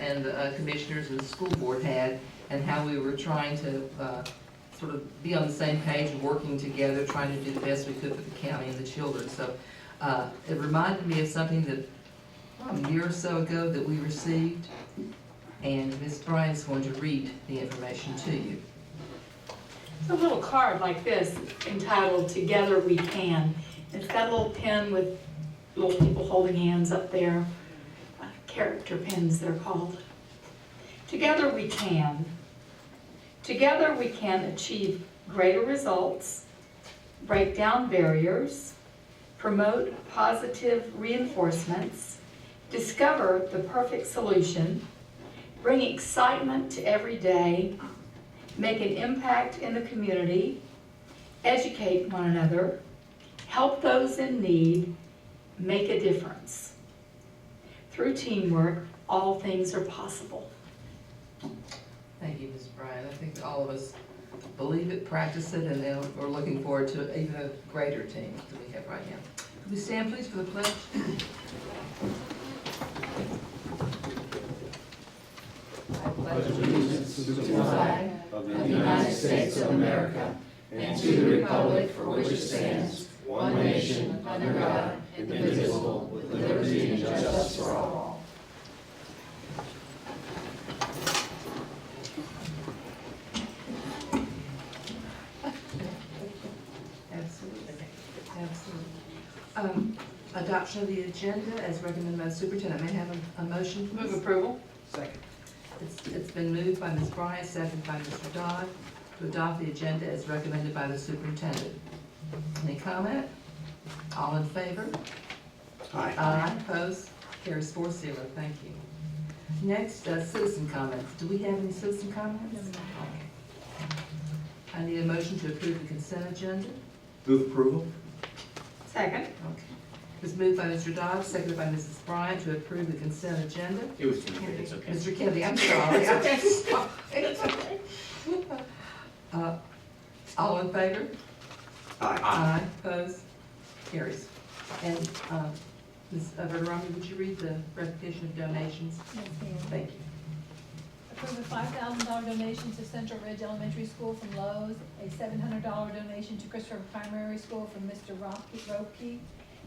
and the commissioners and the school board had, and how we were trying to sort of be on the same page and working together, trying to do the best we could for the county and the children. So it reminded me of something that a year or so ago that we received, and Ms. Bryant's going to read the information to you. It's a little card like this entitled "Together We Can." It's got a little pen with little people holding hands up there, character pens they're called. Together we can. Together we can achieve greater results, break down barriers, promote positive reinforcements, discover the perfect solution, bring excitement to every day, make an impact in the community, educate one another, help those in need, make a difference. Through teamwork, all things are possible. Thank you, Ms. Bryant. I think that all of us believe it, practice it, and then we're looking forward to even a greater team than we have right now. Could we stand, please, for the pledge? I pledge allegiance to the flag of the United States of America and to the republic for which it stands, one nation, under God, indivisible, with liberty and justice for all. Absolutely. Adoption of the agenda as recommended by the superintendent. May I have a motion, please? Move approval. Second. It's been moved by Ms. Bryant, seconded by Mr. Dodd, to adopt the agenda as recommended by the superintendent. Any comment? All in favor? Aye. Aye. Opposed? Carries 4-0. Thank you. Next, citizen comments. Do we have any citizen comments? Okay. I need a motion to approve the consent agenda. Move approval. Second. Okay. It's moved by Mr. Dodd, seconded by Mrs. Bryant to approve the consent agenda. It was too good, it's okay. Mr. Kennedy, I'm sorry. It's okay. All in favor? Aye. Aye. Opposed? Carries. And Ms. Verderami, would you read the recognition of donations? Yes, ma'am. Thank you. Approve a $5,000 donation to Central Ridge Elementary School from Lowe's, a $700 donation to Christopher Primary School from Mr. Ropke,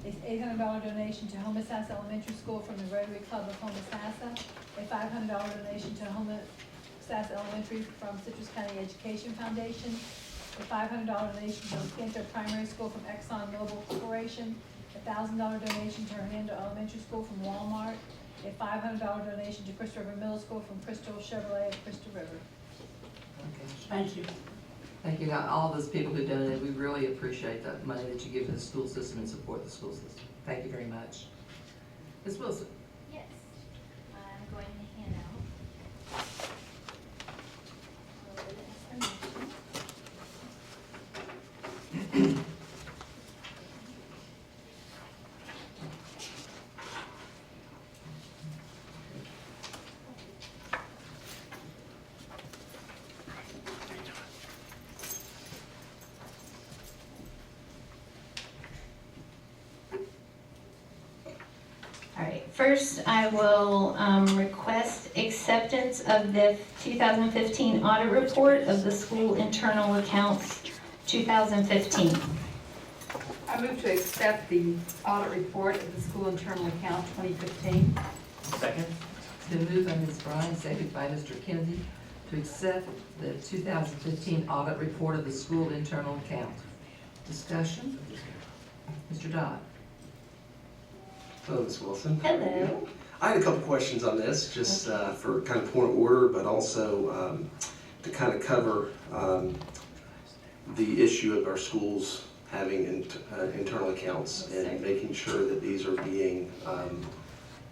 a $800 donation to Homosassa Elementary School from the Rotary Club of Homosassa, a $500 donation to Homosassa Elementary from Citrus County Education Foundation, a $500 donation to Scanto Primary School from Exxon Mobil Corporation, a $1,000 donation to Hernando Elementary School from Walmart, a $500 donation to Crystal River Middle School from Crystal Chevrolet of Crystal River. Okay. Thank you. Thank you. Now, all those people who donated, we really appreciate that money that you give to the school system and support the school system. Thank you very much. Ms. Wilson. Yes, I'm going to hand out a little bit of information. All right, first I will request acceptance of the 2015 audit report of the school internal accounts 2015. I move to accept the audit report of the school internal account 2015. Second. It's been moved by Ms. Bryan, seconded by Mr. Kennedy, to accept the 2015 audit report of the school internal account. Discussion? Mr. Dodd. Hello, Ms. Wilson. Hello. I had a couple questions on this, just for kind of point of order, but also to kind of cover the issue of our schools having internal accounts and making sure that these are being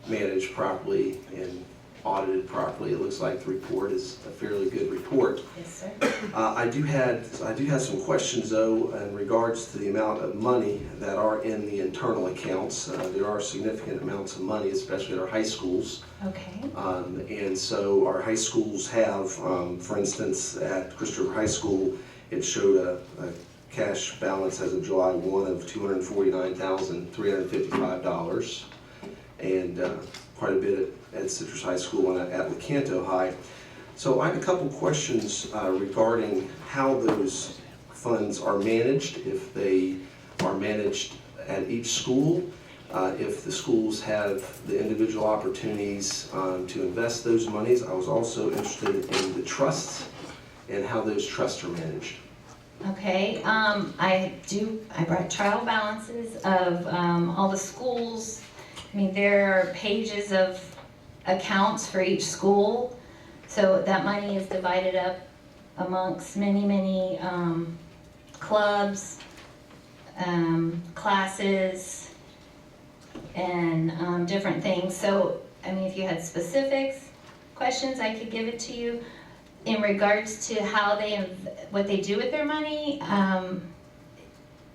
managed properly and audited properly. It looks like the report is a fairly good report. Yes, sir. I do have some questions though in regards to the amount of money that are in the internal accounts. There are significant amounts of money, especially at our high schools. Okay. And so our high schools have, for instance, at Christopher High School, it showed a cash balance as of July 1 of $249,355, and quite a bit at Citrus High School and at Lecanto High. So I have a couple questions regarding how those funds are managed, if they are managed at each school, if the schools have the individual opportunities to invest those monies. I was also interested in the trusts and how those trusts are managed. Okay, I brought trial balances of all the schools. I mean, there are pages of accounts for each school. So that money is divided up amongst many clubs, classes, and different things. So, I mean, if you had specifics, questions, I could give it to you. In regards to how what they do with their money,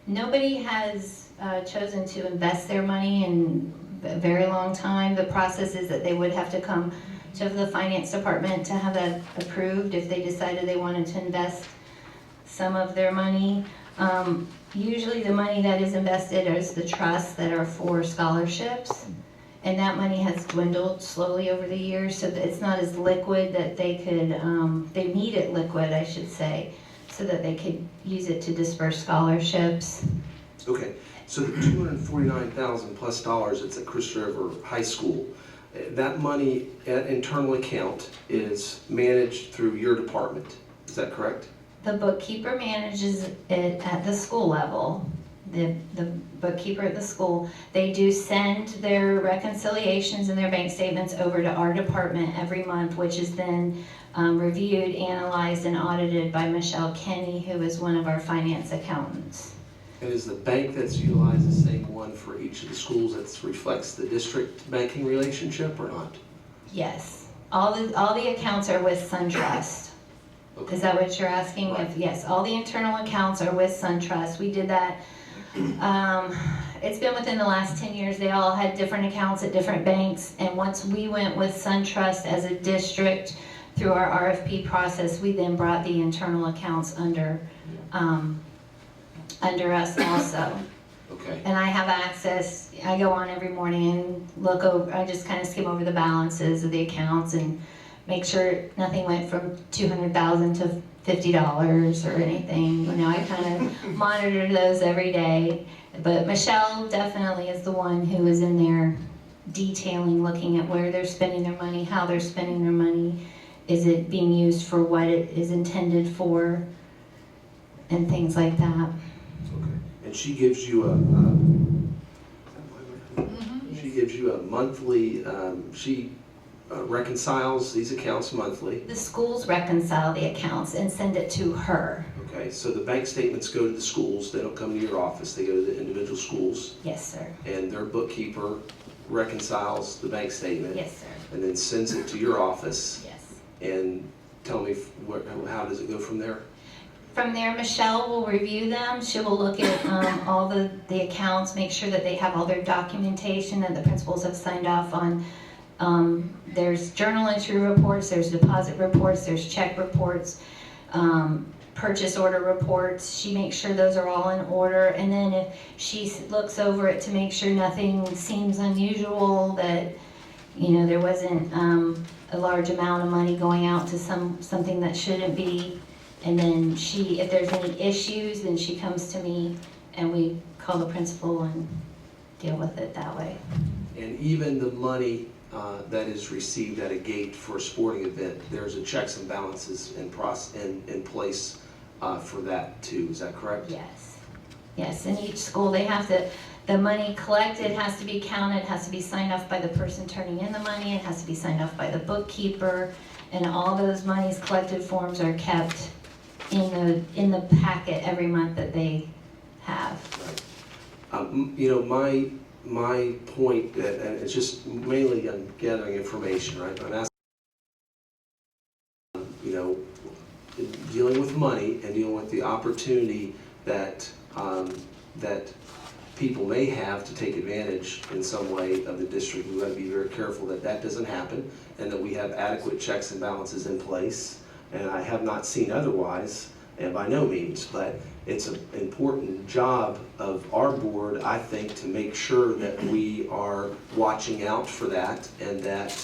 nobody has chosen to invest their money in a very long time. The process is that they would have to come to the finance department to have that approved if they decided they wanted to invest some of their money. Usually the money that is invested is the trusts that are for scholarships, and that money has dwindled slowly over the years, so that it's not as liquid that they could, they need it liquid, I should say, so that they could use it to disperse scholarships. Okay, so the $249,000 plus that's at Chris River High School, that money at internal account is managed through your department, is that correct? The bookkeeper manages it at the school level. The bookkeeper at the school, they do send their reconciliations and their bank statements over to our department every month, which is then reviewed, analyzed, and audited by Michelle Kenny, who is one of our finance accountants. And is the bank that's utilized the same one for each of the schools that reflects the district banking relationship or not? Yes, all the accounts are with SunTrust. Okay. Is that what you're asking? Right. Yes, all the internal accounts are with SunTrust. We did that. It's been within the last 10 years. They all had different accounts at different banks, and once we went with SunTrust as a district through our RFP process, we then brought the internal accounts under us also. Okay. And I have access. I go on every morning and look over. I just kind of skim over the balances of the accounts and make sure nothing went from $200,000 to $50 or anything. You know, I kind of monitor those every day. But Michelle definitely is the one who is in there detailing, looking at where they're spending their money, how they're spending their money, is it being used for what it is intended for, and things like that. Okay. And she gives you a monthly, she reconciles these accounts monthly. The schools reconcile the accounts and send it to her. Okay, so the bank statements go to the schools, they don't come to your office, they go to the individual schools, Yes, sir. and their bookkeeper reconciles the bank statement. Yes, sir. And then sends it to your office, Yes. and tell me how does it go from there? From there, Michelle will review them. She will look at all the accounts, make sure that they have all their documentation that the principals have signed off on. There's journal entry reports, there's deposit reports, there's check reports, purchase order reports. She makes sure those are all in order, and then if she looks over it to make sure nothing seems unusual, that, you know, there wasn't a large amount of money going out to something that shouldn't be. And then if there's any issues, then she comes to me and we call the principal and deal with it that way. And even the money that is received at a gate for a sporting event, there's a checks and balances in place for that too, is that correct? Yes. Yes, in each school they have to, the money collected has to be counted, has to be signed off by the person turning in the money, it has to be signed off by the bookkeeper, and all those monies collected forms are kept in the packet every month that they have. Right. You know, my point, and it's just mainly I'm gathering information, right? I'm asking, you know, dealing with money and dealing with the opportunity that that people may have to take advantage in some way of the district. We've got to be very careful that that doesn't happen, and that we have adequate checks and balances in place. And I have not seen otherwise and by no means, but it's an important job of our board, I think, to make sure that we are watching out for that, and that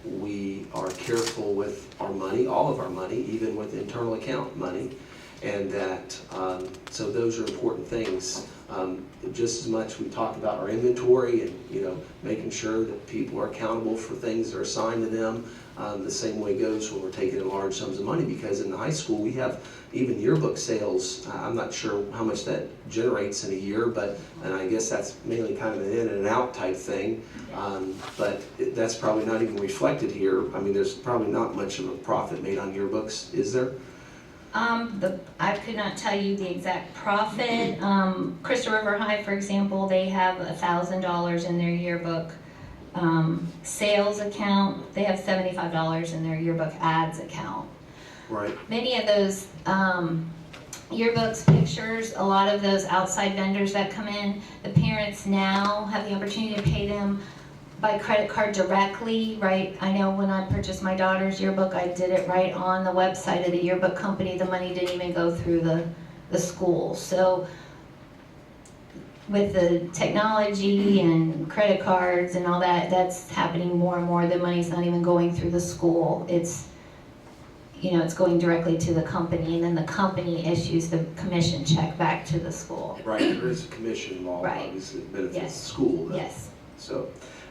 we are careful with our money, all of our money, even with internal account money, and that, so those are important things. Just as much we talk about our inventory and, making sure that people are accountable for things that are assigned to them. The same way goes when we're taking in large sums of money, because in the high school we have even yearbook sales. I'm not sure how much that generates in a year, and I guess that's mainly kind of an in and out type thing. But that's probably not even reflected here. I mean, there's probably not much of a profit made on yearbooks, is there? I could not tell you the exact profit. Crystal River High, for example, they have $1,000 in their yearbook sales account. They have $75 in their yearbook ads account. Right. Many of those yearbooks, pictures, a lot of those outside vendors that come in, the parents now have the opportunity to pay them by credit card directly, right? I know when I purchased my daughter's yearbook, I did it right on the website of the yearbook company. The money didn't even go through the school. So with the technology and credit cards and all that, that's happening more and more. The money's not even going through the school. It's going directly to the company, and then the company issues the commission check back to the school. Right, there is a commission involved, Right. obviously, it benefits Yes. the school. Yes.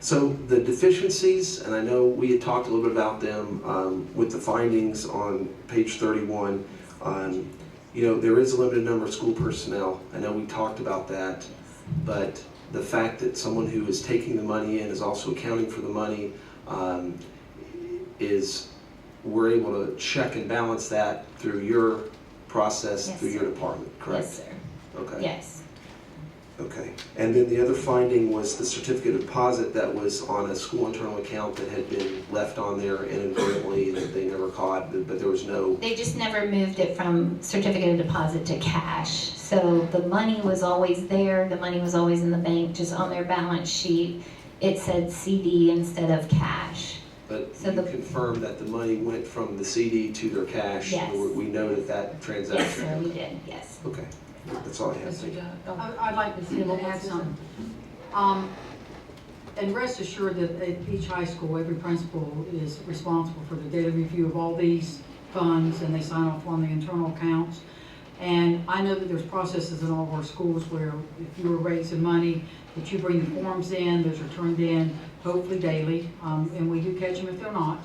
So the deficiencies, and I know we had talked a little bit about them with the findings on page 31. There is a limited number of school personnel. I know we talked about that, but the fact that someone who is taking the money in is also accounting for the money we're able to check and balance that through your process, Yes, through your sir. department, correct? Yes, sir. Okay. Yes. Okay, and then the other finding was the certificate of deposit that was on a school internal account that had been left on there inadvertently, that they never caught, but there was no, They just never moved it from certificate of deposit to cash. So the money was always there, the money was always in the bank, just on their balance sheet. It said CD instead of cash. but So you the- confirmed that the money went from the CD to their cash. Yes. We know that Yes, transaction. sir, we did, yes. Okay, that's all I have. Mr. John? I'd like to add something. And rest assured that at each high school, every principal is responsible for the daily review of all these funds, and they sign off on the internal accounts. And I know that there's processes in all of our schools where if you were raising money, that you bring the forms in, those are turned in, hopefully daily, and we do catch them if they're not.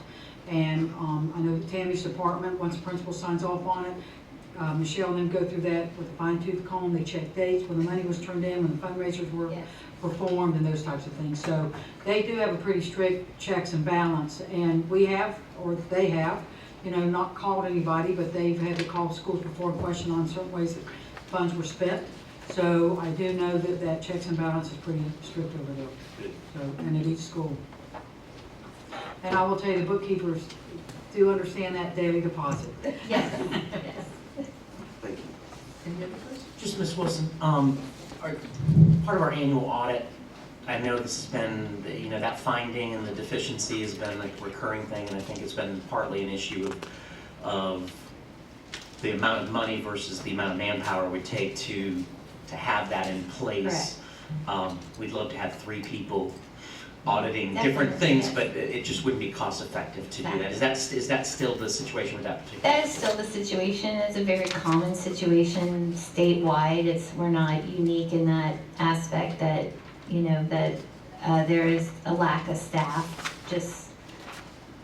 And I know that Tammy's department, once the principal signs off on it, Michelle and them go through that with a fine tooth comb. They check dates, when the money was turned in, when the fundraisers were Yes. performed, and those types of things. So they do have a pretty strict checks and balance, and we have, or they have, not called anybody, but they've had to call schools before and question on certain ways that funds were spent. So I do know that checks and balance is pretty strict over there. Good. So, and at each school. And I will tell you, the bookkeepers do understand that daily deposit. Yes, yes. Thank you. Any other questions? Just Ms. Wilson, part of our annual audit, I know this has been, that finding and the deficiency has been a recurring thing, and I think it's been partly an issue of the amount of money versus the amount of manpower we take to have that in place. We'd love to have 3 people auditing different Definitely, things, yes. but it just wouldn't be cost effective to do that. Is that still the situation with that particular? That is still the situation. It's a very common situation statewide. We're not unique in that aspect that, there is a lack of staff, just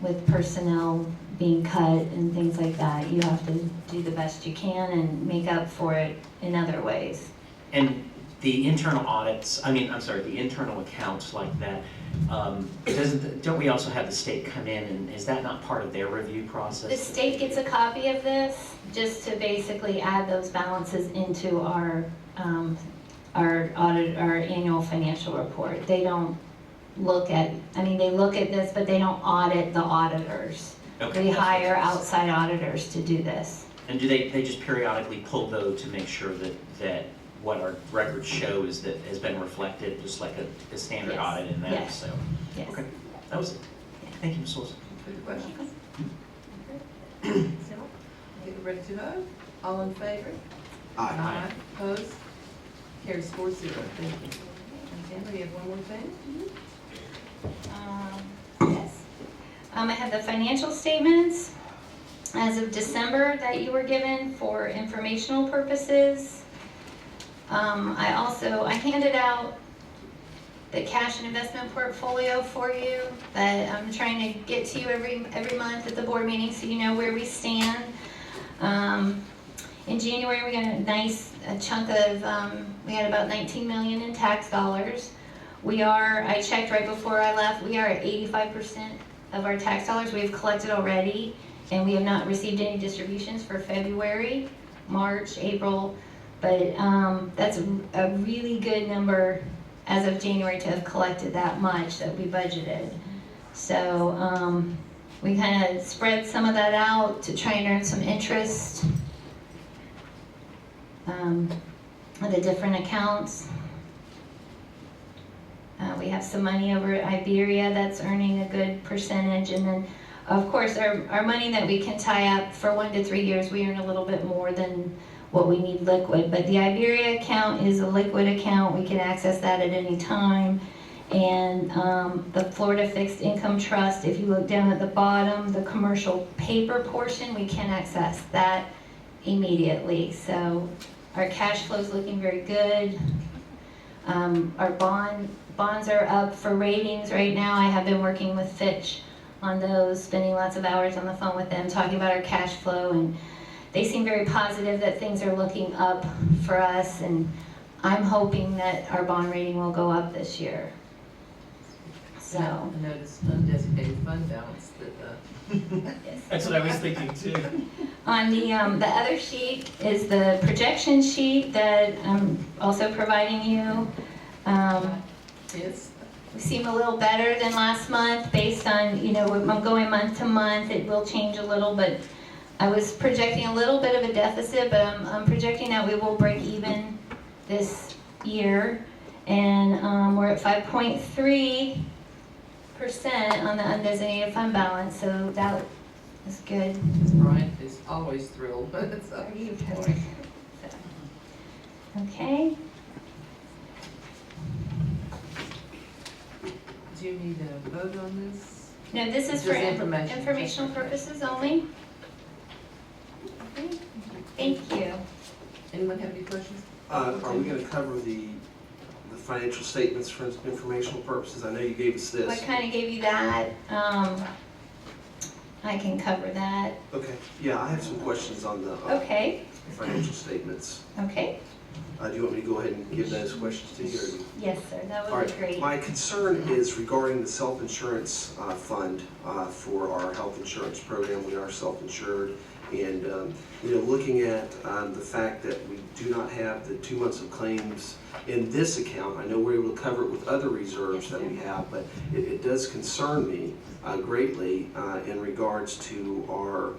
with personnel being cut and things like that. You have to do the best you can and make up for it in other ways. And the internal audits, the internal accounts like that, don't we also have the state come in, and is that not part of their review process? The state gets a copy of this just to basically add those balances into our annual financial report. They don't look at, they look at this, but they don't audit the auditors. Okay. We hire outside auditors to do this. And do they just periodically pull those to make sure that what our records show is that has been reflected, just like a standard Yes. audit in that? Yes. So, Yes. okay, that was it. Thank you, Ms. Wilson. Further questions? Okay, we're ready to vote. All in favor? Aye. Opposed? Carries 4-0. Thank you. And Tamara, you have one more thing? Yes. I have the financial statements as of December that you were given for informational purposes. I handed out the cash and investment portfolio for you that I'm trying to get to you every month at the board meeting so you know where we stand. In January, we got a chunk of, we had about 19 million in tax dollars. I checked right before I left, we are at 85% of our tax dollars we have collected already, and we have not received any distributions for February, March, April, but that's a really good number as of January to have collected that much that we budgeted. So we kind of spread some of that out to try and earn some interest on the different accounts. We have some money over at Iberia that's earning a good percentage, and then of course our money that we can tie up for 1 to 3 years, we earn a little bit more than what we need liquid. But the Iberia account is a liquid account. We can access that at any time. And the Florida Fixed Income Trust, if you look down at the bottom, the commercial paper portion, we can access that immediately. So our cash flow is looking very good. Our bonds are up for ratings right now. I have been working with Fitch on those, spending lots of hours on the phone with them, talking about our cash flow, and they seem very positive that things are looking up for us, and I'm hoping that our bond rating will go up this year. So, I noticed undesignated fund balance that, yes. That's what I was thinking too. On the other sheet is the projection sheet that I'm also providing you. yes, We seem a little better than last month based on, I'm going month to month. It will change a little, but I was projecting a little bit of a deficit, but I'm projecting that we will break even this year. And we're at 5.3% on the undesignated fund balance, so that is good. Brian is always thrilled, but it's a huge point. Okay. Do you need a vote on this? No, this is Just for information. informational purposes only. Okay. Thank you. Anyone have any questions? Are we going to cover the financial statements for informational purposes? I know you gave us I this. kind of gave you that. I can cover that. Okay, yeah, I have some questions on the Okay. financial statements. Okay. Do you want me to go ahead and give those questions to you? Or do you- Yes, sir. That All would be right, great. my concern is regarding the self-insurance fund for our health insurance program. We are self-insured, and looking at the fact that we do not have the 2 months of claims in this account. I know we're able to cover it with other reserves that we have, but it does concern me greatly in regards to our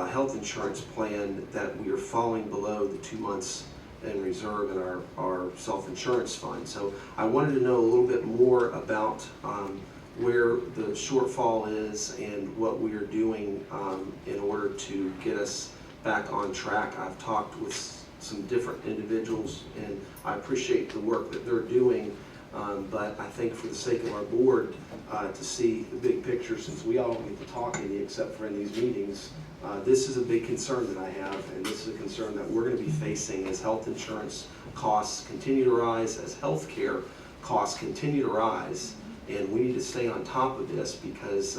health insurance plan, that we are falling below the 2 months in reserve in our self-insurance fund. So I wanted to know a little bit more about where the shortfall is and what we are doing in order to get us back on track. I've talked with some different individuals, and I appreciate the work that they're doing, but I think for the sake of our board to see the big picture, since we all get to talk in except for in these meetings, this is a big concern that I have, and this is a concern that we're going to be facing as health insurance costs continue to rise, as health care costs continue to rise, and we need to stay on top of this because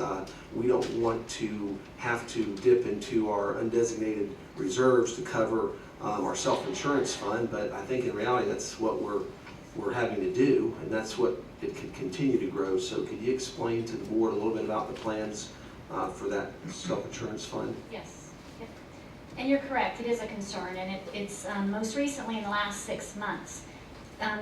we don't want to have to dip into our undesignated reserves to cover our self-insurance fund, but I think in reality that's what we're having to do, and that's what it could continue to grow. So could you explain to the board a little bit about the plans for that self-insurance fund? Yes. Yep. And you're correct, it is a concern, and it's most recently in the last 6 months.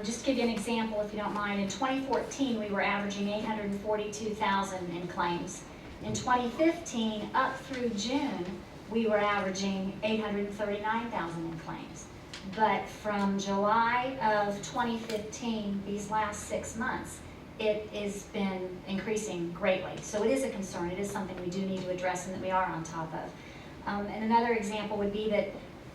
Just to give you an example, if you don't mind, in 2014 we were averaging 842,000 in claims. In 2015, up through June, we were averaging 839,000 in claims. But from July of 2015, these last 6 months, it has been increasing greatly. So it is a concern. It is something we do need to address and that we are on top of. And another example would be that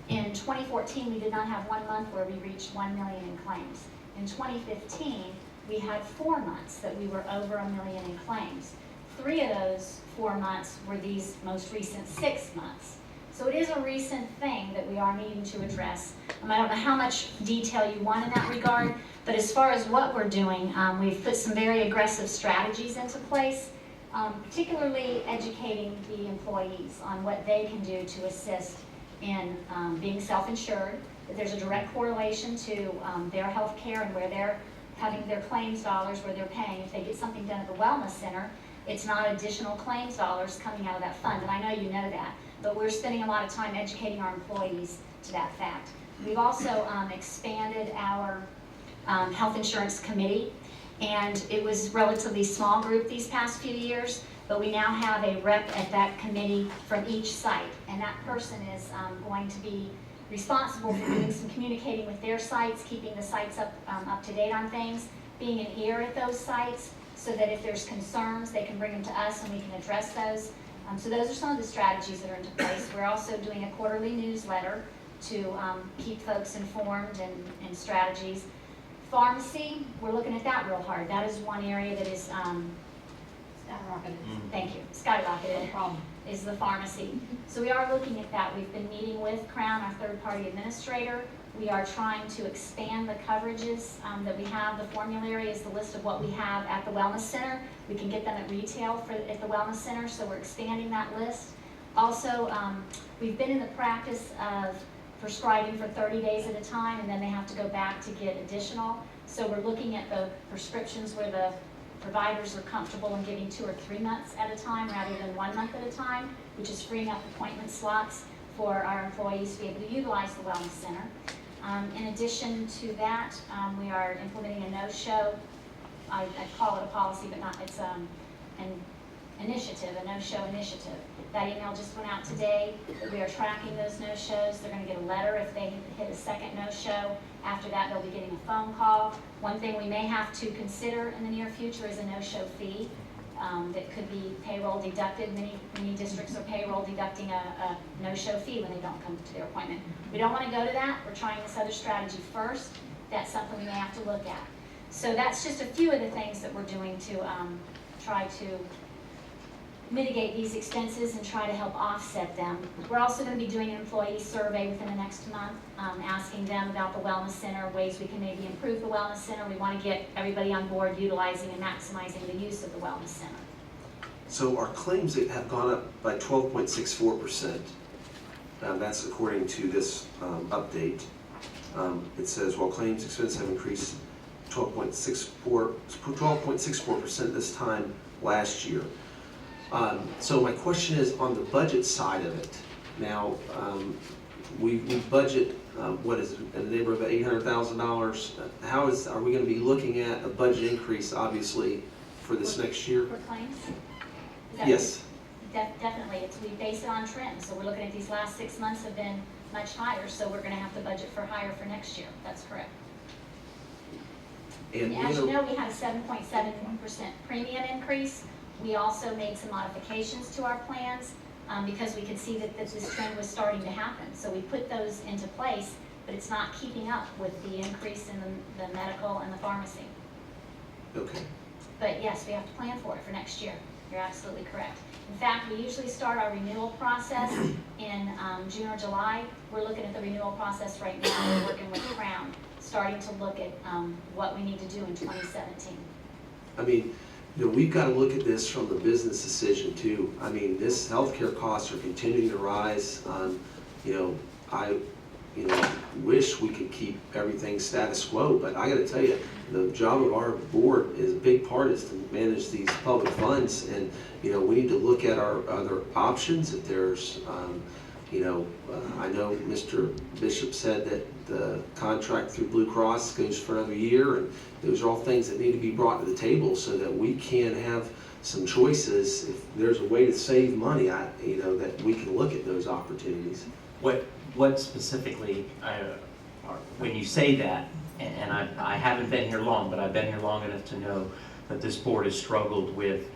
in 2014, we did not have 1 month where we reached 1 million in claims. In 2015, we had 4 months that we were over 1 million in claims. 3 of those 4 months were these most recent 6 months. So it is a recent thing that we are needing to address. I don't know how much detail you want in that regard, but as far as what we're doing, we've put some very aggressive strategies into place, particularly educating the employees on what they can do to assist in being self-insured, that there's a direct correlation to their health care and where they're having their claims dollars, where they're paying. If they get something done at the wellness center, it's not additional claims dollars coming out of that fund, and I know you know that, but we're spending a lot of time educating our employees to that fact. We've also expanded our health insurance committee, and it was a relatively small group these past few years, but we now have a rep at that committee from each site, and that person is going to be responsible for doing some communicating with their sites, keeping the sites up to date on things, being an ear at those sites, so that if there's concerns, they can bring them to us and we can address those. So those are some of the strategies that are into place. We're also doing a quarterly newsletter to keep folks informed and strategies. Pharmacy, we're looking at that real hard. That is one area that is, Skyrocketed. thank you, skyrocketed. No problem. Is the pharmacy. So we are looking at that. We've been meeting with Crown, our third-party administrator. We are trying to expand the coverages that we have. The formulary is the list of what we have at the wellness center. We can get them at retail at the wellness center, so we're expanding that list. Also, we've been in the practice of prescribing for 30 days at a time, and then they have to go back to get additional. So we're looking at the prescriptions where the providers are comfortable in giving 2 or 3 months at a time rather than 1 month at a time, which is freeing up appointment slots for our employees to be able to utilize the wellness center. In addition to that, we are implementing a no-show. I call it a policy, but not, it's an initiative, a no-show initiative. That email just went out today. We are tracking those no-shows. They're going to get a letter if they hit a second no-show. After that, they'll be getting a phone call. One thing we may have to consider in the near future is a no-show fee that could be payroll deducted. Many districts are payroll deducting a no-show fee when they don't come to their appointment. We don't want to go to that. We're trying this other strategy first. That's something we may have to look at. So that's just a few of the things that we're doing to try to mitigate these expenses and try to help offset them. We're also going to be doing an employee survey within the next month, asking them about the wellness center, ways we can maybe improve the wellness center. We want to get everybody on board utilizing and maximizing the use of the wellness center. So our claims have gone up by 12.64%. That's according to this update. It says, while claims expenses have increased 12.64% this time last year. So my question is on the budget side of it. Now, we budget, what is it, in the neighborhood of $800,000. Are we going to be looking at a budget increase, obviously, for this next year? For claims? Is that Yes. Definitely. We base it on trends. So we're looking at these last 6 months have been much higher, so we're going to have to budget for higher for next year. That's correct. And As you know, we had a 7.7% premium increase. We also made some modifications to our plans because we could see that this trend was starting to happen. So we put those into place, but it's not keeping up with the increase in the medical and the pharmacy. Okay. But yes, we have to plan for it for next year. You're absolutely correct. In fact, we usually start our renewal process in June or July. We're looking at the renewal process right now. We're working with Crown, starting to look at what we need to do in 2017. I mean, we've got to look at this from the business decision too. I mean, this healthcare costs are continuing to rise. I wish we could keep everything status quo, but I got to tell you, the job of our board is a big part is to manage these public funds, and we need to look at our other options. If there's, I know Mr. Bishop said that the contract through Blue Cross goes for another year, and those are all things that need to be brought to the table so that we can have some choices. If there's a way to save money, that we can look at those opportunities. What specifically, when you say that, and I haven't been here long, but I've been here long enough to know that this board has struggled with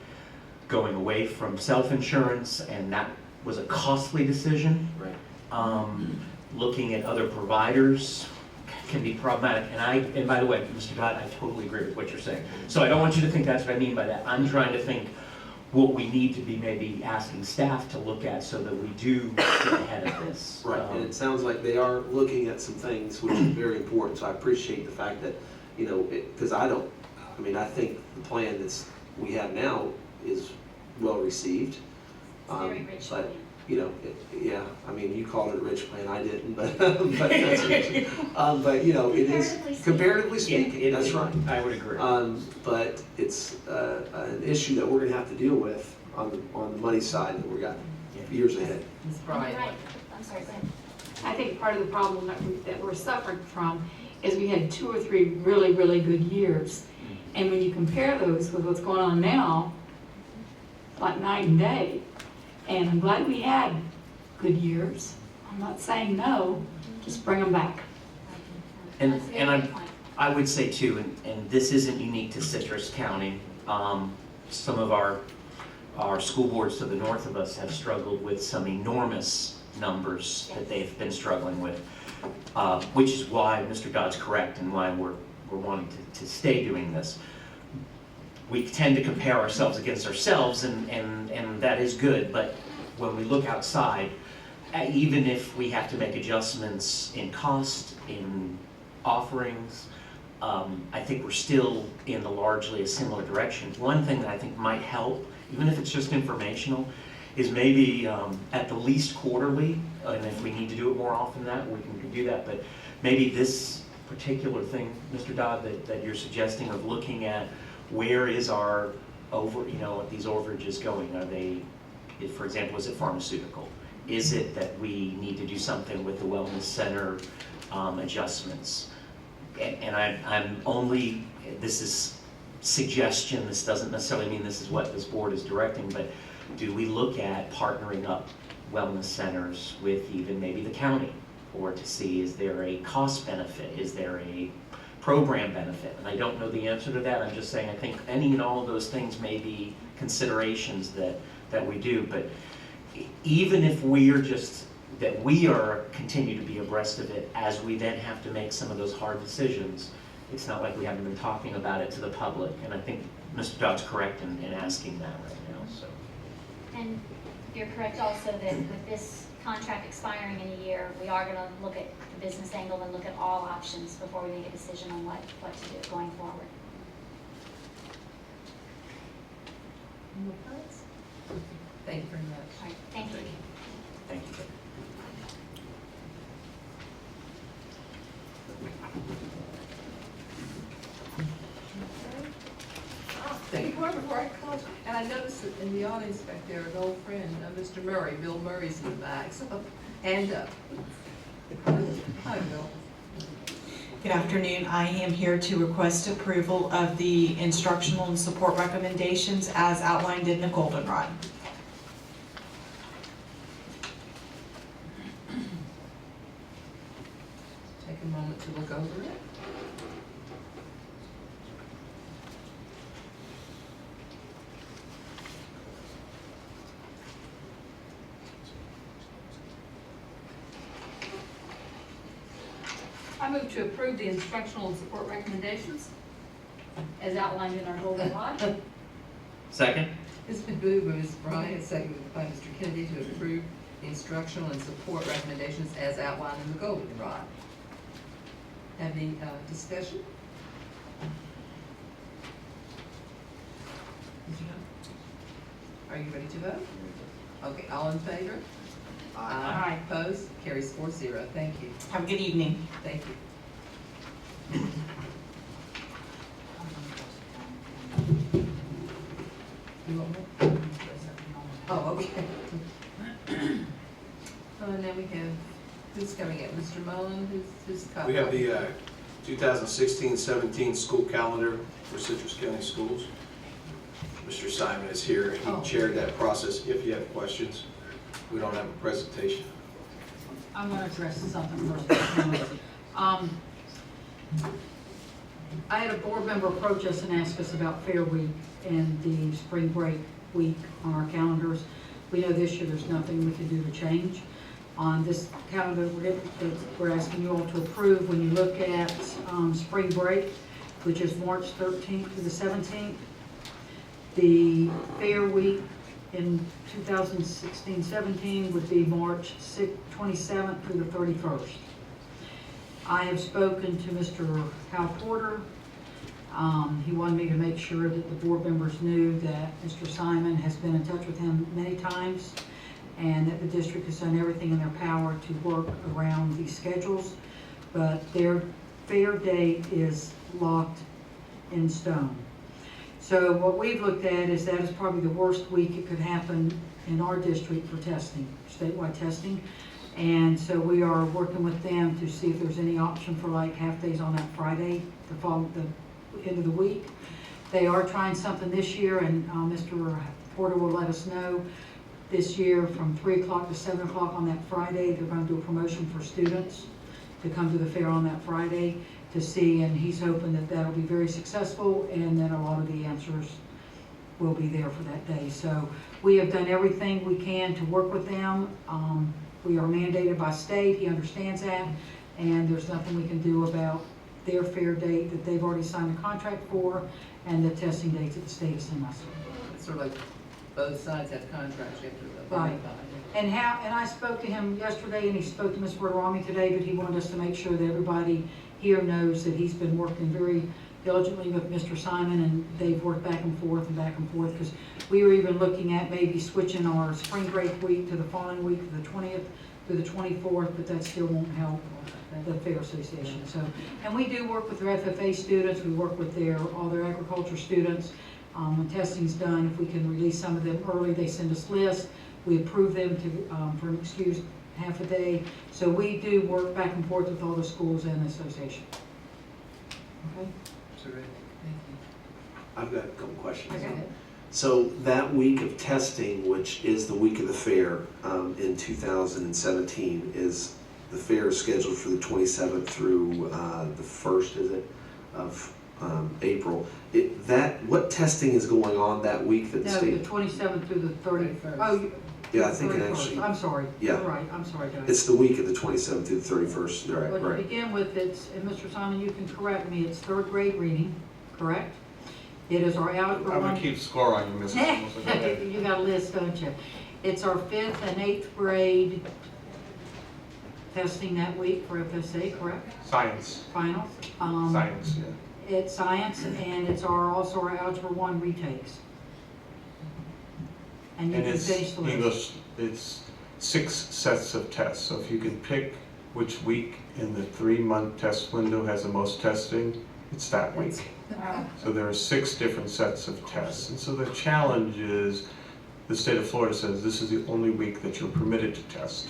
going away from self-insurance, and that was a costly decision. Right. Looking at other providers can be problematic. And by the way, Mr. Dodd, I totally agree with what you're saying. So I don't want you to think that's what I mean by that. I'm trying to think what we need to be maybe asking staff to look at so that we do get ahead of this. Right, and it sounds like they are looking at some things which is very important, so I appreciate the fact that, you know, because I think the plan we have now is well received. It's a very rich But, plan. you know, yeah, I mean, you called it a rich plan, I didn't, but, but, you know, it is, comparatively speaking, that's right. I would agree. But it's an issue that we're gonna have to deal with on the money side that we got years ahead. Ms. You're Bryant. right. I'm sorry, go ahead. I think part of the problem that we're suffering from is we had 2 or 3 really, really good years. And when you compare those with what's going on now, it's like night and day. And I'm glad we had good years. I'm not saying no, just bring them back. And That's a very good point. I would say too, and this isn't unique to Citrus County, some of our school boards to the north of us have struggled with some enormous numbers that they've been struggling with, which is why Mr. Dodd's correct and why we're wanting to stay doing this. We tend to compare ourselves against ourselves, and that is good, but when we look outside, even if we have to make adjustments in cost, in offerings, I think we're still in largely a similar direction. One thing that I think might help, even if it's just informational, is maybe at the least quarterly, and if we need to do it more often than that, we can do that, but maybe this particular thing, Mr. Dodd, that you're suggesting of looking at where is our these overages going? Are they, for example, is it pharmaceutical? Is it that we need to do something with the wellness center adjustments? And I'm only, this is suggestion, this doesn't necessarily mean this is what this board is directing, but do we look at partnering up wellness centers with even maybe the county, or to see is there a cost benefit, is there a program benefit? And I don't know the answer to that. I'm just saying I think any and all of those things may be considerations that we do, but even if we are continue to be abreast of it as we then have to make some of those hard decisions, it's not like we haven't been talking about it to the public, and I think Mr. Dodd's correct in asking that right now. So. And you're correct also that with this contract expiring in a year, we are going to look at the business angle and look at all options before we make a decision on what to do going forward. Thank you very much. All right, thank you. Thank you. Before I close, and I noticed that in the audience back there, an old friend, Mr. Murray, Bill Murray's in the back, so, and hi, Bill. Good afternoon. I am here to request approval of the instructional and support recommendations as outlined in the goldenrod. Take a moment to look over it. I move to approve the instructional and support recommendations as outlined in our goldenrod. Second? It's been moved by Ms. Bryant, seconded by Mr. Kennedy to approve the instructional and support recommendations as outlined in the goldenrod. Have any discussion? Mr. Hunt? Are you ready to vote? Okay, all in favor? Aye. Opposed? Carries 4-0. Thank you. Have a good evening. Thank you. You want more? Oh, okay. And then we have, who's coming up? Mr. Mullen, who's coming? We have the 2016-17 school calendar for Citrus County Schools. Mr. Simon is here. Oh. He chaired that process. If you have questions, we don't have a presentation. I'm gonna address something first. I had a board member approach us and ask us about Fair Week and the spring break week on our calendars. We know this year there's nothing we can do to change. On this calendar, we're asking you all to approve. When you look at spring break, which is March 13th through the 17th, the fair week in 2016-17 would be March 27th through the 31st. I have spoken to Mr. Hal Porter. He wanted me to make sure that the board members knew that Mr. Simon has been in touch with him many times and that the district has done everything in their power to work around these schedules, but their fair date is locked in stone. So what we've looked at is that is probably the worst week it could happen in our district for testing, statewide testing. And so we are working with them to see if there's any option for like half days on that Friday, the end of the week. They are trying something this year, and Mr. Porter will let us know. This year from 3 o'clock to 7 o'clock on that Friday, they're going to do a promotion for students to come to the fair on that Friday to see, and he's hoping that that'll be very successful and that a lot of the answers will be there for that day. So we have done everything we can to work with them. We are mandated by state, he understands that, and there's nothing we can do about their fair date that they've already signed a contract for and the testing dates that the state has sent us. It's sort of like both sides have contracts, you have to Right. abide by. And I spoke to him yesterday, and he spoke to Ms. Bertarami today, but he wanted us to make sure that everybody here knows that he's been working very diligently with Mr. Simon, and they've worked back and forth, because we were even looking at maybe switching our spring break week to the following week, the 20th through the 24th, but that still won't help the Fair Association. So, and we do work with their FFA students, we work with all their agriculture students. When testing's done, if we can release some of them early, they send us lists. We approve them for an excused half a day. So we do work back and forth with all the schools and the association. Okay? Terrific, thank you. I've got a couple questions. Okay. So that week of testing, which is the week of the fair in 2017, is the fair is scheduled for the 27th through the 1st, is it, of April. What testing is going on that week that the No, state? the 27th through the 31st. Oh, Yeah, I think it 31st. actually, I'm sorry. Yeah. You're right. I'm sorry, guys. it's the week of the 27th through the 31st, But to right. begin with, and Mr. Simon, you can correct me, it's third grade reading, correct? It is our algebra I one. would keep score on you, Mrs. Wilson. Go ahead. You got a list, don't you? It's our 5th and 8th grade testing that week for FSA, correct? Science, Finals. science, yeah. It's science, and it's also our algebra 1 retakes. And you And can it's finish the list. English, it's 6 sets of tests. So if you can pick which week in the 3-month test window has the most testing, it's that week. So there are 6 different sets of tests. And so the challenge is, the state of Florida says this is the only week that you're permitted to test.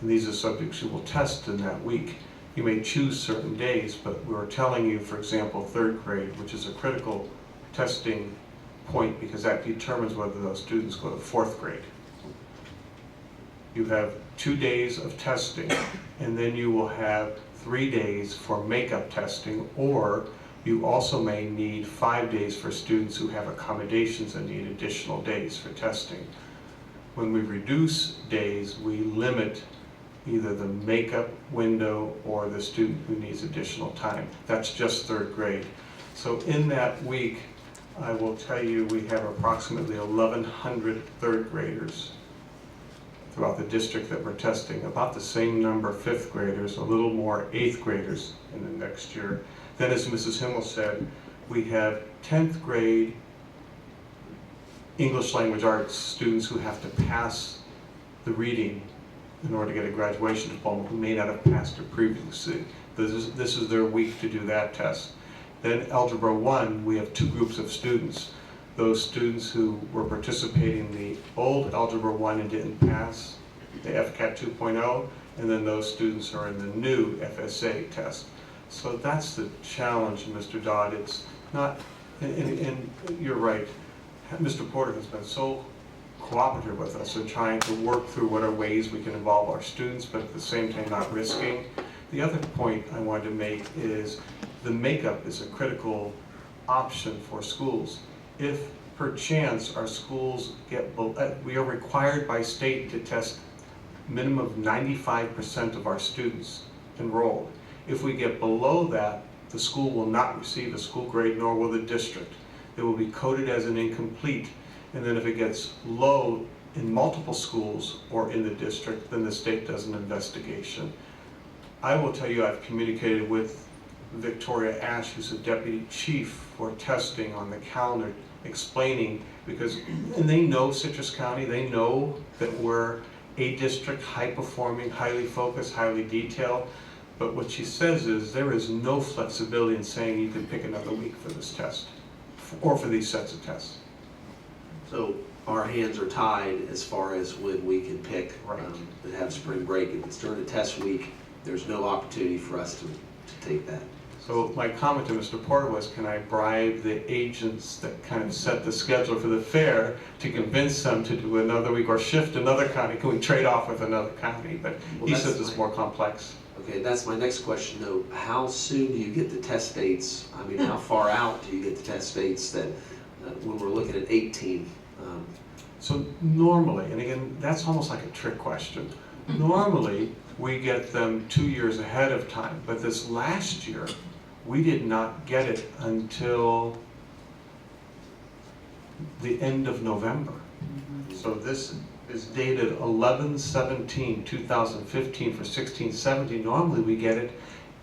And these are subjects you will test in that week. You may choose certain days, but we're telling you, for example, 3rd grade, which is a critical testing point because that determines whether those students go to 4th grade. You have 2 days of testing, and then you will have 3 days for makeup testing, or you also may need 5 days for students who have accommodations and need additional days for testing. When we reduce days, we limit either the makeup window or the student who needs additional time. That's just 3rd grade. So in that week, I will tell you we have approximately 1,100 3rd graders throughout the district that we're testing, about the same number of 5th graders, a little more 8th graders in the next year. Then, as Mrs. Himmel said, we have 10th grade English language arts students who have to pass the reading in order to get a graduation diploma, who may not have passed it previously. This is their week to do that test. Then Algebra 1, we have 2 groups of students. Those students who were participating in the old Algebra 1 and didn't pass the FCAT 2.0, and then those students are in the new FSA test. So that's the challenge, Mr. Dodd. It's not, and you're right, Mr. Porter has been so cooperative with us in trying to work through what are ways we can involve our students, but at the same time not risking. The other point I wanted to make is the makeup is a critical option for schools. If per chance our schools we are required by state to test minimum of 95% of our students enrolled. If we get below that, the school will not receive a school grade, nor will the district. It will be coded as an incomplete, and then if it gets low in multiple schools or in the district, then the state does an investigation. I will tell you, I've communicated with Victoria Ash, who's a deputy chief for testing on the calendar, explaining, and they know Citrus County, they know that we're a district, high performing, highly focused, highly detailed, but what she says is there is no flexibility in saying you can pick another week for this test, or for these sets of tests. So our hands are tied as far as when we can pick Right. to have spring break. If it's during a test week, there's no opportunity for us to take that. So my comment to Mr. Porter was, can I bribe the agents that kind of set the schedule for the fair to convince them to do another week or shift another county? Can we trade off with another county? But Well, he that's says it's fine. more complex. Okay, that's my next question though. How soon do you get the test dates? I mean, how far out do you get the test dates that, when we're looking at 18? So normally, and again, that's almost like a trick question. Normally, we get them 2 years ahead of time, but this last year, we did not get it until the end of November. So this is dated 11/17/2015 for 16-17. Normally, we get it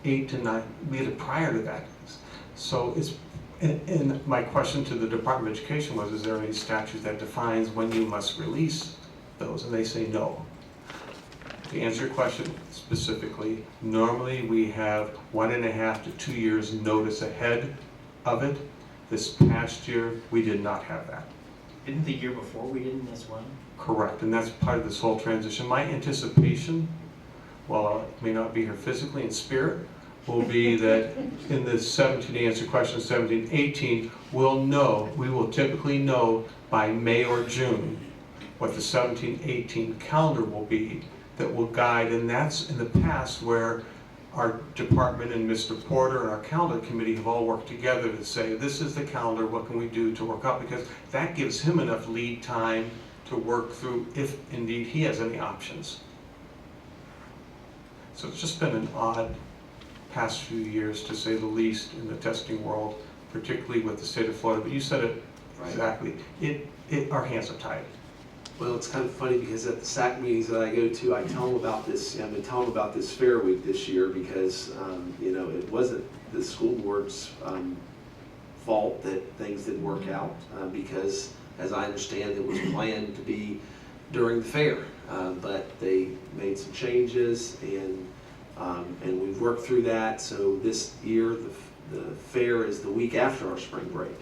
8 to 9, we get it prior to that. So it's, and my question to the Department of Education was, is there any statute that defines when you must release those? And they say no. To answer your question specifically, normally we have 1.5 to 2 years notice ahead of it. This past year, we did not have that. Didn't the year before we didn't as well? Correct, and that's part of this whole transition. My anticipation, while I may not be here physically in spirit, will be that in the 17, to answer question 17, 18, we will typically know by May or June what the 17-18 calendar will be that will guide, and that's in the past where our department and Mr. Porter and our calendar committee have all worked together to say, this is the calendar, what can we do to work out? Because that gives him enough lead time to work through if indeed he has any options. So it's just been an odd past few years, to say the least, in the testing world, particularly with the state of Florida. But you said it exactly. Our hands are tied. Well, it's kind of funny because at the SAC meetings that I go to, I tell them about this. I've been telling them about this fair week this year because it wasn't the school board's fault that things didn't work out because, as I understand, it was planned to be during the fair, but they made some changes and we've worked through that. So this year, the fair is the week after our spring break.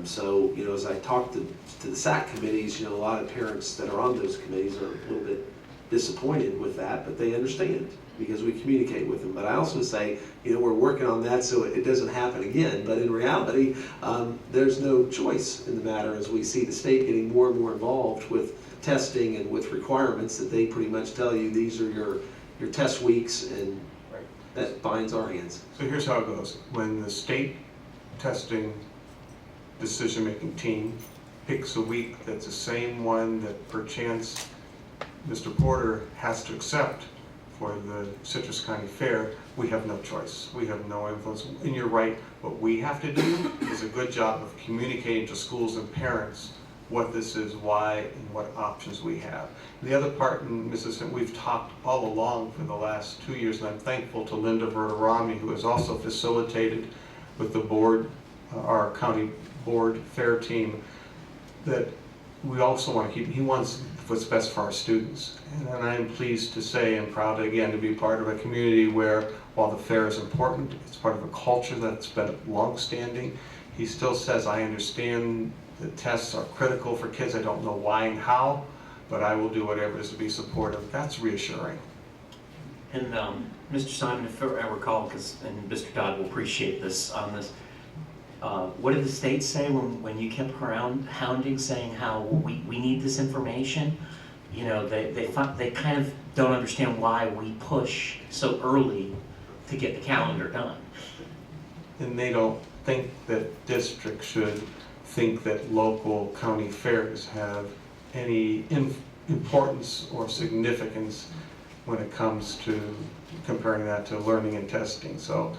So, as I talk to the SAC committees, a lot of parents that are on those committees are a little bit disappointed with that, but they understand because we communicate with them. But I also say, we're working on that so it doesn't happen again. But in reality, there's no choice in the matter as we see the state getting more and more involved with testing and with requirements that they pretty much tell you these are your test weeks, and that binds our hands. So here's how it goes. When the state testing decision-making team picks a week that's the same one that perchance Mr. Porter has to accept for the Citrus County Fair, we have no choice. We have no influence. And you're right, what we have to do is a good job of communicating to schools and parents what this is, why, and what options we have. And the other part, and Mrs. Finn, we've talked all along for the last 2 years, and I'm thankful to Linda Verderami, who has also facilitated with the board, our county board fair team, that we also want to keep, he wants what's best for our students. And I'm pleased to say, and proud again to be part of a community where, while the fair is important, it's part of a culture that's been long-standing. He still says, I understand the tests are critical for kids, I don't know why and how, but I will do whatever it is to be supportive. That's reassuring. And Mr. Simon, if I recall, and Mr. Dodd will appreciate this on this, what did the state say when you kept hounding, saying how we need this information? They kind of don't understand why we push so early to get the calendar done. And they don't think that districts should think that local county fairs have any importance or significance when it comes to comparing that to learning and testing. So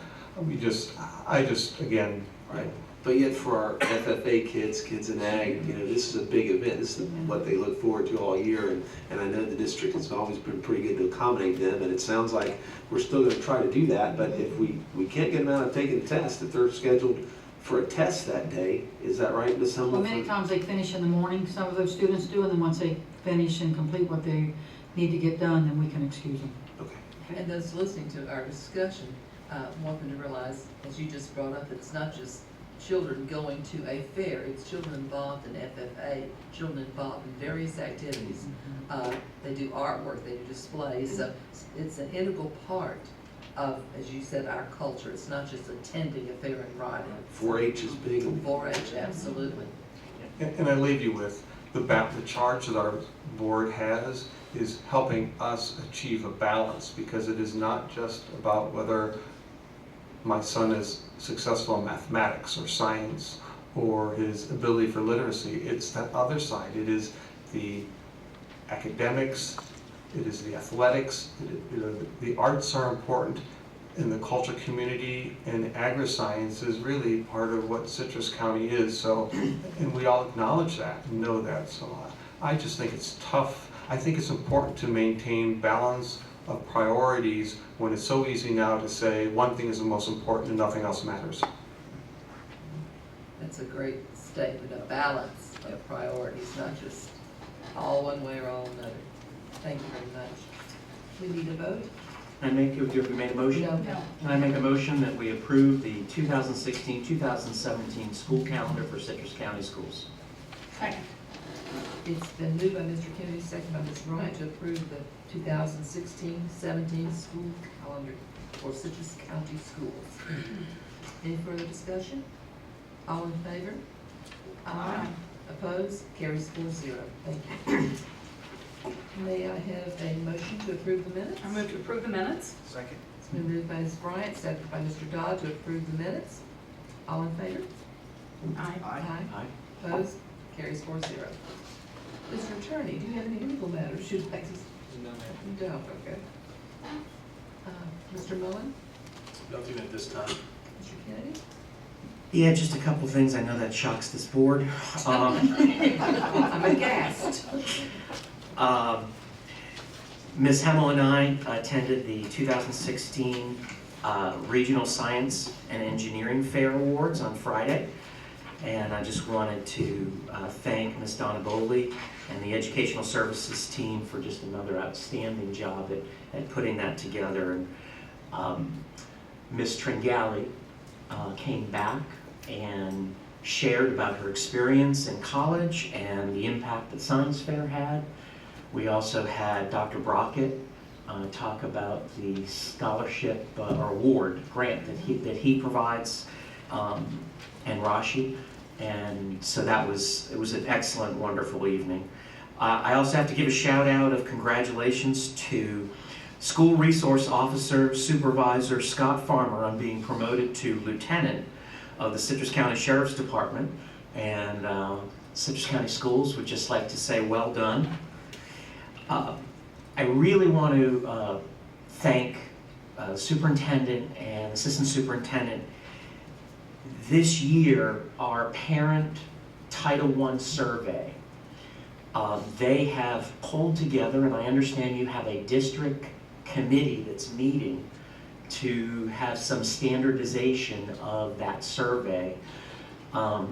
I just, again, Right. But yet for our FFA kids in ag, this is a big event. This is what they look forward to all year. And I know the district has always been pretty good to accommodate them. And it sounds like we're still going to try to do that. But if we can't get them out of taking a test, if they're scheduled for a test that day, is that right, Ms. Hummel? Well, many times they finish in the morning, some of those students do, and then once they finish and complete what they need to get done, then we can excuse them. Okay. And those listening to our discussion want them to realize, as you just brought up, that it's not just children going to a fair, it's children involved in FFA, children involved in various activities. They do artwork, they do displays, so it's an integral part of, as you said, our culture. It's not just attending a fair and riding. 4-H is big. 4-H, absolutely. and I leave you with the charge that our board has is helping us achieve a balance, because it is not just about whether my son is successful in mathematics or science or his ability for literacy. It's that other side. It is the academics, it is the athletics, the arts are important in the culture community, and agri-science is really part of what Citrus County is. So, and we all acknowledge that and know that. So I just think it's tough. I think it's important to maintain balance of priorities when it's so easy now to say one thing is the most important and nothing else matters. That's a great statement, a balance of priorities, not just all one way or all another. Thank you very much. We need a vote? Have we made a motion? No. Can I make a motion that we approve the 2016-2017 school calendar for Citrus County Schools? Second. It's been moved by Mr. Kennedy, second by Ms. Bryant, to approve the 2016-17 school calendar for Citrus County Schools. Any further discussion? All in favor? Aye. Opposed? Carries 4-0. Thank you. May I have a motion to approve the minutes? I move to approve the minutes. Second. It's been moved by Ms. Bryant, seconded by Mr. Dodd, to approve the minutes. All in favor? Aye. Aye. Opposed? Carries 4-0. Mr. Attorney, do you have any legal matters you'd like to? No, ma'am. You don't, okay. Mr. Mullen? Nothing at this time. Mr. Kennedy? Yeah, just a couple things. I know that shocks this board. I'm aghast. Ms. Hemmel and I attended the 2016 Regional Science and Engineering Fair Awards on Friday. And I just wanted to thank Ms. Donna Bowley and the Educational Services team for just another outstanding job at putting that together. And Ms. Tringali came back and shared about her experience in college and the impact that Science Fair had. We also had Dr. Brockett talk about the scholarship or award grant that he provides, and Rashi. And so it was an excellent, wonderful evening. I also have to give a shout out of congratulations to School Resource Officer Supervisor Scott Farmer on being promoted to Lieutenant of the Citrus County Sheriff's Department. And Citrus County Schools would just like to say well done. I really want to thank Superintendent and Assistant Superintendent. This year, our parent Title I survey, they have pulled together, and I understand you have a district committee that's meeting to have some standardization of that survey.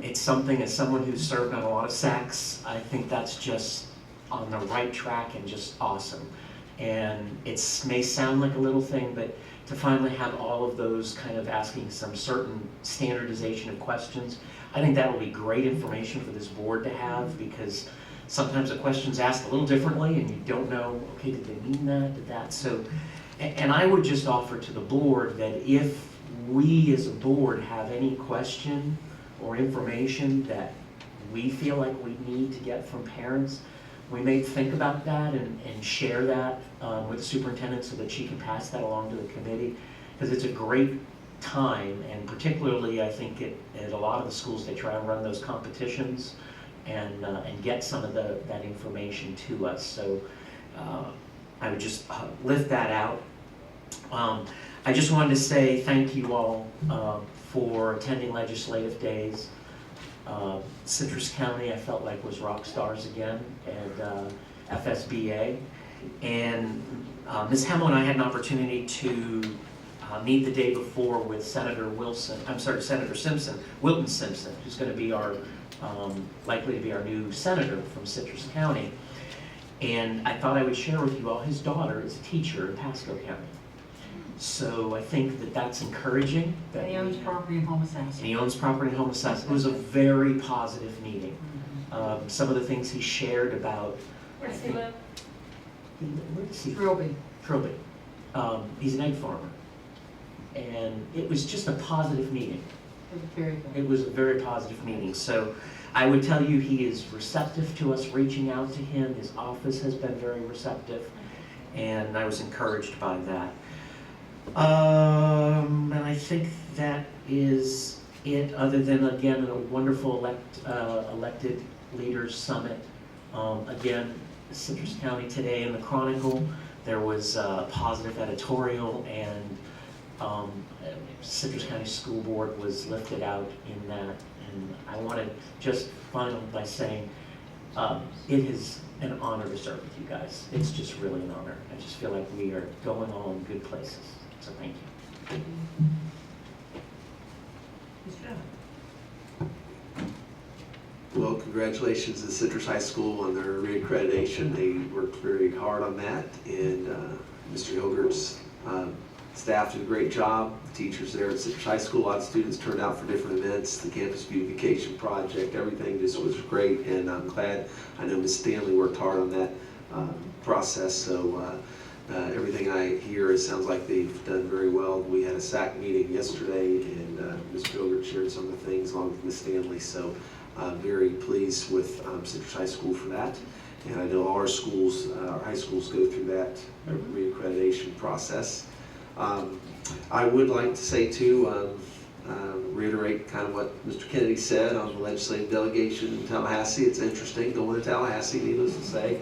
It's something, as someone who's served on a lot of SACs, I think that's just on the right track and just awesome. And it may sound like a little thing, but to finally have all of those kind of asking some certain standardization of questions, I think that will be great information for this board to have, because sometimes a question's asked a little differently and you don't know, okay, did they mean that, did that? So, and I would just offer to the board that if we as a board have any question or information that we feel like we need to get from parents, we may think about that and share that with the superintendent so that she can pass that along to the committee, because it's a great time, and particularly I think at a lot of the schools, they try and run those competitions and get some of that information to us. So I would just lift that out. I just wanted to say thank you all for attending legislative days. Citrus County, I felt like, was rock stars again at FSBA. And Ms. Hemmel and I had an opportunity to meet the day before with Senator Simpson, Wilton Simpson, who's going to be our, likely to be our new senator from Citrus County. And I thought I would share with you all, his daughter is a teacher in Pasco County. So I think that that's encouraging. And he owns property in Homosassa. And he owns property in Homosassa. It was a very positive meeting. Some of the things he shared about... Where does he live? Where does he live? Trilby. Trilby. He's an egg farmer. And it was just a positive meeting. Very good. It was a very positive meeting. So I would tell you he is receptive to us reaching out to him. His office has been very receptive. And I was encouraged by that. And I think that is it, other than, again, a wonderful elected leaders summit. Again, Citrus County Today in the Chronicle, there was a positive editorial, and Citrus County School Board was lifted out in that. And I want to just final by saying it is an honor to serve with you guys. It's just really an honor. I just feel like we are going all in good places. So thank you. Well, congratulations to Citrus High School on their reaccreditation. They worked very hard on that, and Mr. Hilgert's staff did a great job. The teachers there at Citrus High School, a lot of students turned out for different events, the campus beautification project, everything just was great, and I'm glad. I know Ms. Stanley worked hard on that process, so everything I hear, it sounds like they've done very well. We had a SAC meeting yesterday, and Mr. Hilgert shared some of the things along with Ms. Stanley, so I'm very pleased with Citrus High School for that. And I know all our schools, our high schools go through that reaccreditation process. I would like to say too, reiterate kind of what Mr. Kennedy said on the legislative delegation in Tallahassee. It's interesting going to Tallahassee, needless to say.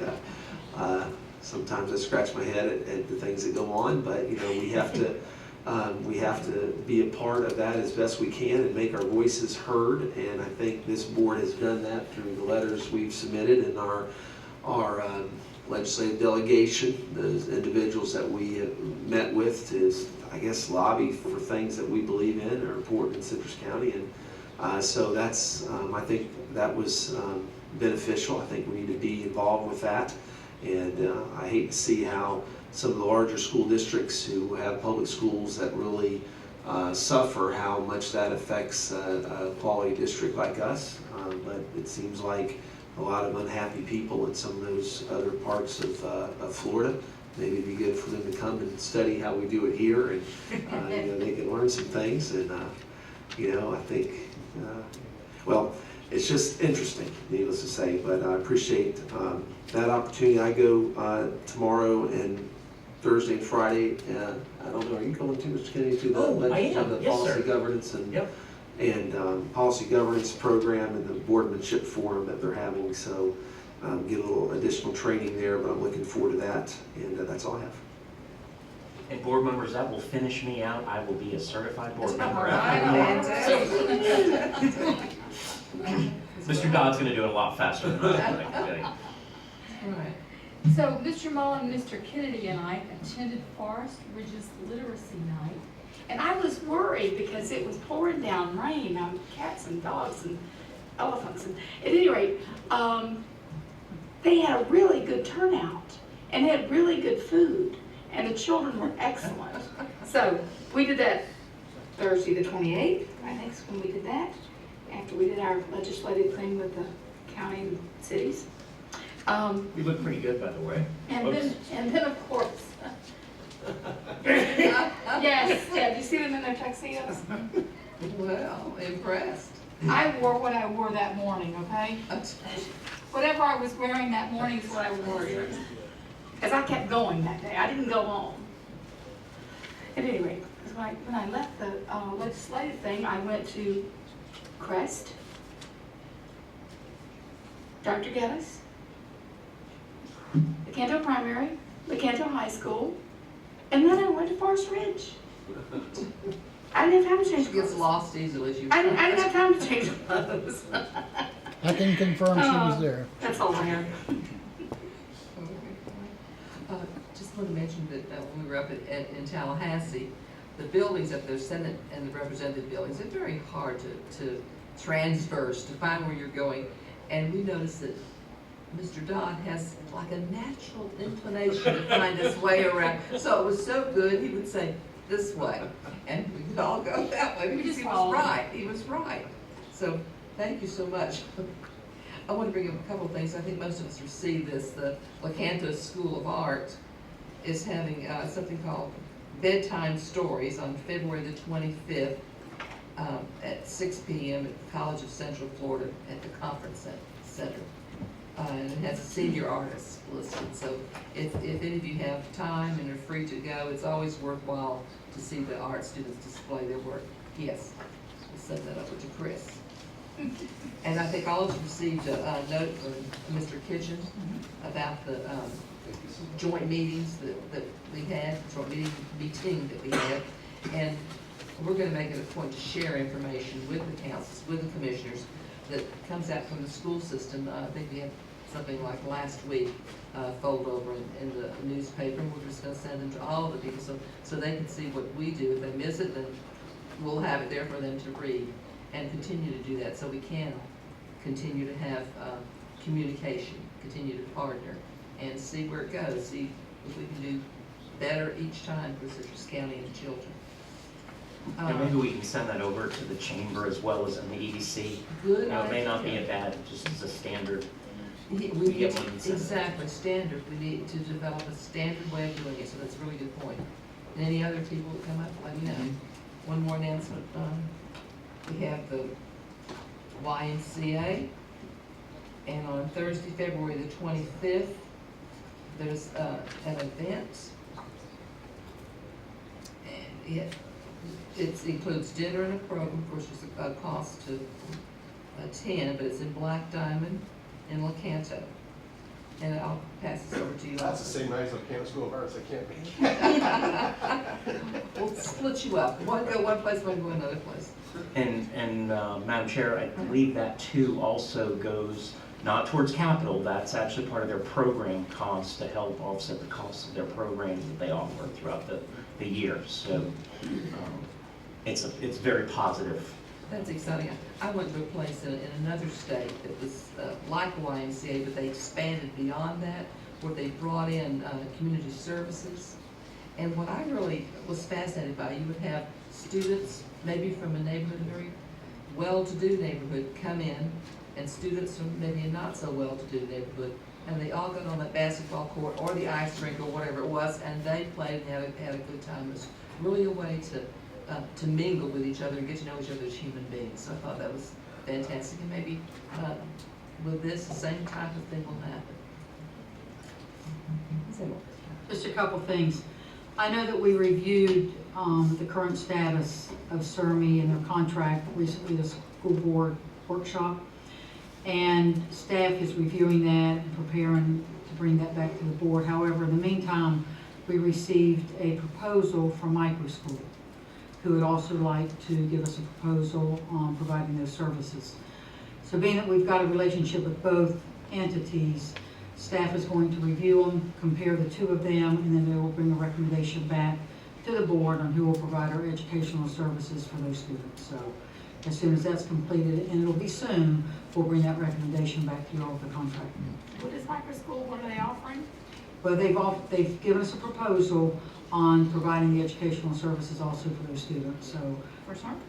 Sometimes I scratch my head at the things that go on, but you know, we have to be a part of that as best we can and make our voices heard. And I think this board has done that through the letters we've submitted and our legislative delegation, those individuals that we have met with to, I guess, lobby for things that we believe in are important in Citrus County. And so that's, I think that was beneficial. I think we need to be involved with that. And I hate to see how some of the larger school districts who have public schools that really suffer, how much that affects a quality district like us. But it seems like a lot of unhappy people in some of those other parts of Florida. Maybe it'd be good for them to come and study how we do it here, and you know, they can learn some things. And you know, I think, well, it's just interesting, needless to say. But I appreciate that opportunity. I go tomorrow and Thursday and Friday. I don't know, are you going to, Mr. Kennedy, to the, Yes, policy sir. governance and Yep. Policy governance program and the boardmanship forum that they're having? So get a little additional training there, but I'm looking forward to that, and that's all I have. And board members, that will finish me out. I will be a certified board member. Mr. Dodd's going to do it a lot faster than I am, I can tell you. Right. So Mr. Mullen, Mr. Kennedy, and I attended Forest Ridge's Literacy Night. And I was worried because it was pouring down rain on cats and dogs and elephants. And at any rate, they had a really good turnout and had really good food, and the children were excellent. So we did that Thursday the 28th, I think is when we did that, after we did our legislative thing with the county and cities. You look pretty good, by the way. And then of course, yes, yeah, do you see them in their tuxedos? Well, impressed. I wore what I wore that morning, okay? Whatever I was wearing that morning is what I wore. Because I kept going that day. I didn't go home. At any rate, that's when I left the legislative thing, I went to Crest, Dr. Geddes, Lecanto Primary, Lecanto High School, and then I went to Forest Ridge. I didn't have time to change She gets clothes. lost easily. I didn't have time to change clothes. I can confirm she was there. That's all I have. Just want to mention that when we were up in Tallahassee, the buildings up there, Senate and the Representative buildings, they're very hard to transverse, to find where you're going. And we noticed that Mr. Dodd has like a natural inclination to find his way around. So it was so good, he would say, this way. And we could all go that way because he was right. He was right. So thank you so much. I want to bring up a couple of things. I think most of us receive this. The Lecanto School of Art is having something called Bedtime Stories on February the 25th at 6 p.m. at the College of Central Florida at the Conference Center. And it has senior artists listed. So if any of you have time and are free to go, it's always worthwhile to see the art students display their work. Yes, we'll send that over to Chris. And I think all of you received a note from Mr. Kitchen about the joint meetings that we had, joint meeting that we had. And we're going to make it a point to share information with the councils, with the commissioners that comes out from the school system. I think we had something like last week fold over in the newspaper. And we're just going to send them to all of the people so they can see what we do. If they miss it, then we'll have it there for them to read and continue to do that so we can continue to have communication, continue to partner, and see where it goes, see if we can do better each time for Citrus County and the children. And maybe we can send that over to the chamber as well as in the EDC. Good You know, it may not be idea. a bad, just as a standard. We get need one and send it. exactly, standard. We need to develop a standard way of doing it, so that's a really good point. And any other people that come up, let me know. One more announcement. We have the YMCA, and on Thursday, February the 25th, there's an event. And it includes dinner and a program. Of course, there's a cost to attend, but it's in Black Diamond in Lecanto. And I'll pass this over to you. That's the same night as Lecanto School of Arts, I can't be. We'll split you up. One go one place, one go another place. And Madam Chair, I believe that too also goes not towards capital, that's actually part of their program costs to help offset the costs of their programs that they offer throughout the year. So it's very positive. That's exciting. I went to a place in another state that was like YMCA, but they expanded beyond that, where they brought in community services. And what I really was fascinated by, you would have students, maybe from a neighborhood, a very well-to-do neighborhood, come in, and students from maybe a not-so-well-to-do neighborhood, and they all got on that basketball court or the ice rink or whatever it was, and they played and had a good time. It was really a way to mingle with each other and get to know each other as human beings. So I thought that was fantastic, and maybe with this, the same type of thing will happen. Just a couple things. I know that we reviewed the current status of CERMI and their contract recently, the school board workshop. And staff is reviewing that and preparing to bring that back to the board. However, in the meantime, we received a proposal from Microschool, who would also like to give us a proposal on providing those services. So being that we've got a relationship with both entities, staff is going to review them, compare the two of them, and then they will bring a recommendation back to the board on who will provide our educational services for those students. So as soon as that's completed, and it'll be soon, we'll bring that recommendation back to you all with the contract. What is Microschool, what are they offering? Well, they've given us a proposal on providing the educational services also for those students, so. For CERMI?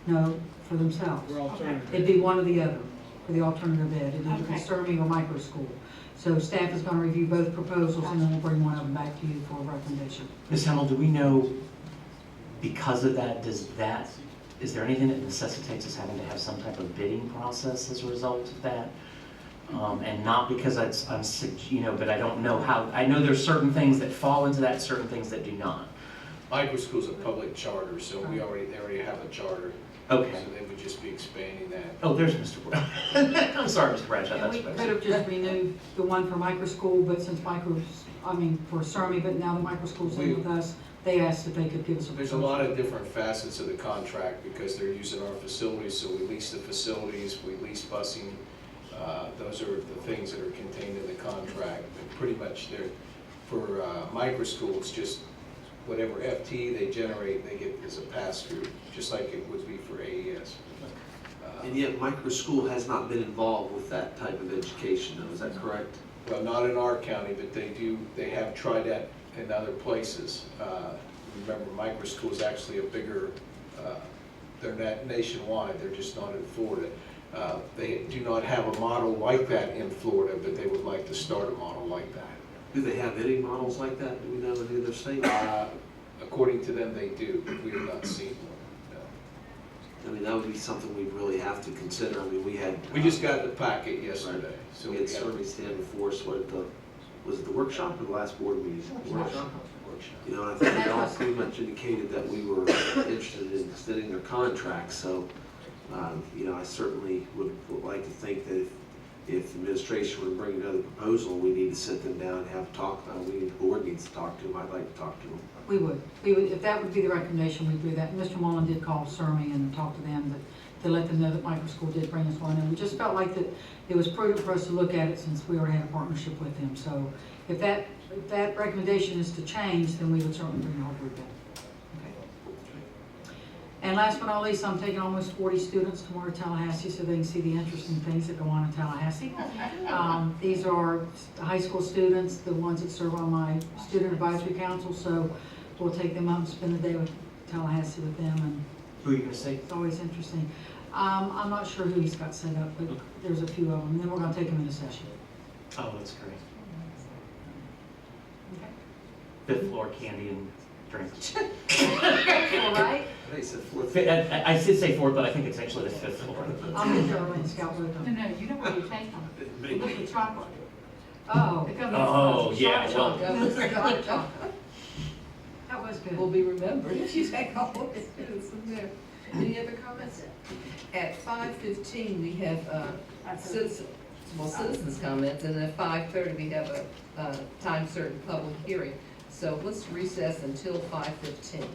No, for themselves. We're alternative. It'd be one or the other for the alternative ed. It'd either be Okay. CERMI or Microschool. So staff is gonna review both proposals and then we'll bring one of them back to you for a recommendation. Ms. Hamill, do we know, because of that, is there anything that necessitates us having to have some type of bidding process as a result of that? And not because but I don't know how, I know there's certain things that fall into that, certain things that do not. Micro school's a public charter, so they already have a charter. Okay. So they would just be expanding that. Oh, there's Mr. Brown. I'm sorry, Mr. Bradshaw, And that's we what I could have just renewed the one for micro school, but since for Sermi, but now the micro school's in with us, they asked if they could give us a. There's a lot of different facets of the contract because they're using our facilities, so we lease the facilities, we lease busing. Those are the things that are contained in the contract. And pretty much for micro school, it's just whatever FT they generate, they get as a pass-through, just like it would be for AES. And yet micro school has not been involved with that type of education though, is that correct? Well, not in our county, but they have tried that in other places. Remember, micro school is actually a bigger, they're not nationwide, they're just not in Florida. They do not have a model like that in Florida, but they would like to start a model like that. Do they have any models like that, do we know in either state? According to them, they do, but we have not seen one. I mean, that would be something we really have to consider. I mean, We just got the packet yesterday, so So we we had got Sermi stand before us, was it the workshop or the last board meeting? workshop. You know, and I think they all pretty much indicated that we were interested in extending their contracts, so, you know, I certainly would like to think that if the administration were to bring another proposal, we need to sit them down and have a talk, the board needs to talk to them, I'd like to talk to them. We would, if that would be the recommendation, we'd do that. Mr. Mullen did call Sermi and talk to them, to let them know that micro school did bring us one, and we just felt like that it was prudent for us to look at it since we already had a partnership with them. So if that recommendation is to change, then we would certainly bring the whole group in. Okay. And last but not least, I'm taking almost 40 students tomorrow to Tallahassee so they can see the interesting things that go on in Tallahassee. These are high school students, the ones that serve on my student advisory council, so we'll take them up and spend the day with Tallahassee with them, and Who are you gonna say? it's always interesting. I'm not sure who he's got set up, but there's a few of them, and then we're gonna take them into session. Oh, that's great. Okay. 5th floor candy and drinks. All right? They said fourth. I did say 4th, but I think it's actually the 5th floor. I'll get there early and scout with them. No, you know where you take them. Look at the chocolate. Oh, Oh, yeah, well, that was good. Will be remembered if you take all of the students in there. Any other comments? At 5:15, we have citizens comments, and at 5:30, we have a time certain public hearing. So let's recess until 5:15.